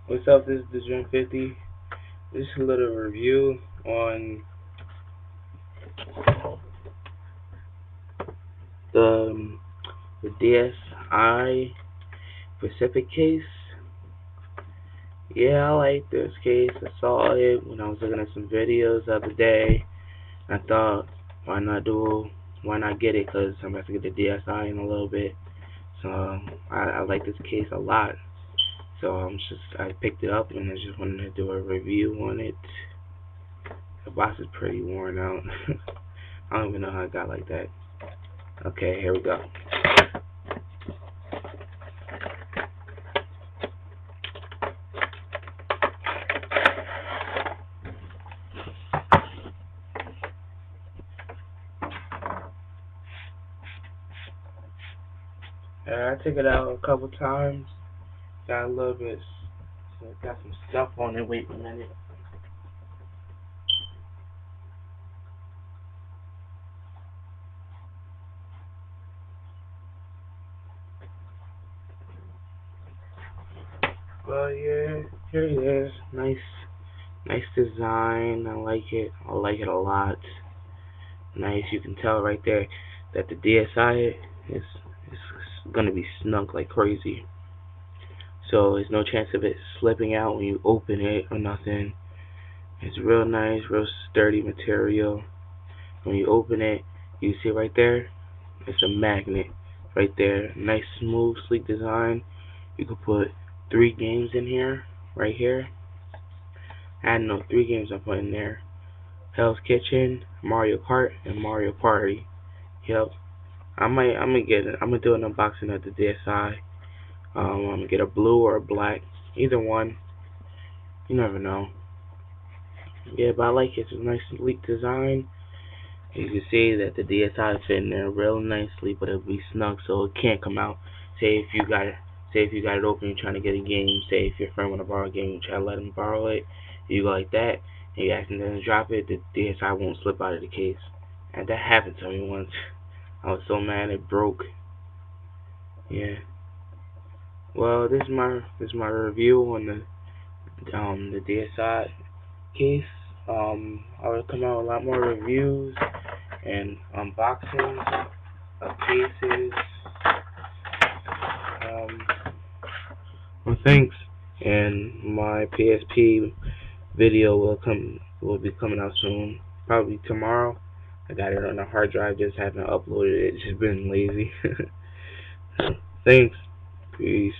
What's up? This is the June 50. This is a little review on the the DSI Pacific case. Yeah, I like this case. I saw it when I was looking at some videos the other day. I thought, why not get it? Cause I'm about to get the DSI in a little bit. So I like this case a lot. So I picked it up and I just wanted to do a review on it. The box is pretty worn out. I don't even know how it got like that. Okay, here we go. I took it out a couple times. Got a little bit, got some stuff on it. Wait a minute. Well, yeah, here it is. Nice design. I like it. I like it a lot. Nice. You can tell right there that the DSI is gonna be snug like crazy. So there's no chance of it slipping out when you open it or nothing. It's real nice, real sturdy material. When you open it, you see right there, it's a magnet right there. Nice, smooth, sleek design. You could put 3 games in here, right here. I know 3 games I put in there. Hell's Kitchen, Mario Kart, and Mario Party. Yep. I'm gonna do an unboxing of the DSI. I'm gonna get a blue or a black, either one. You never know. Yeah, but I like it. It's a nice, sleek design. You can see that the DSI fit in there real nicely, but it'll be snug so it can't come out. Say if you got it open, you're trying to get a game. Say if your friend want to borrow a game, you try to let him borrow it. You go like that, and you accidentally drop it. The DSI won't slip out of the case. And that happened to me once. I was so mad it broke. Yeah. Well, this is my review on the DSI case. I will come out with a lot more reviews and unboxings of cases. Um, well, thanks. And my PSP video will be coming out soon, probably tomorrow. I got it on a hard drive, just haven't uploaded it. Just been lazy. Thanks. Peace.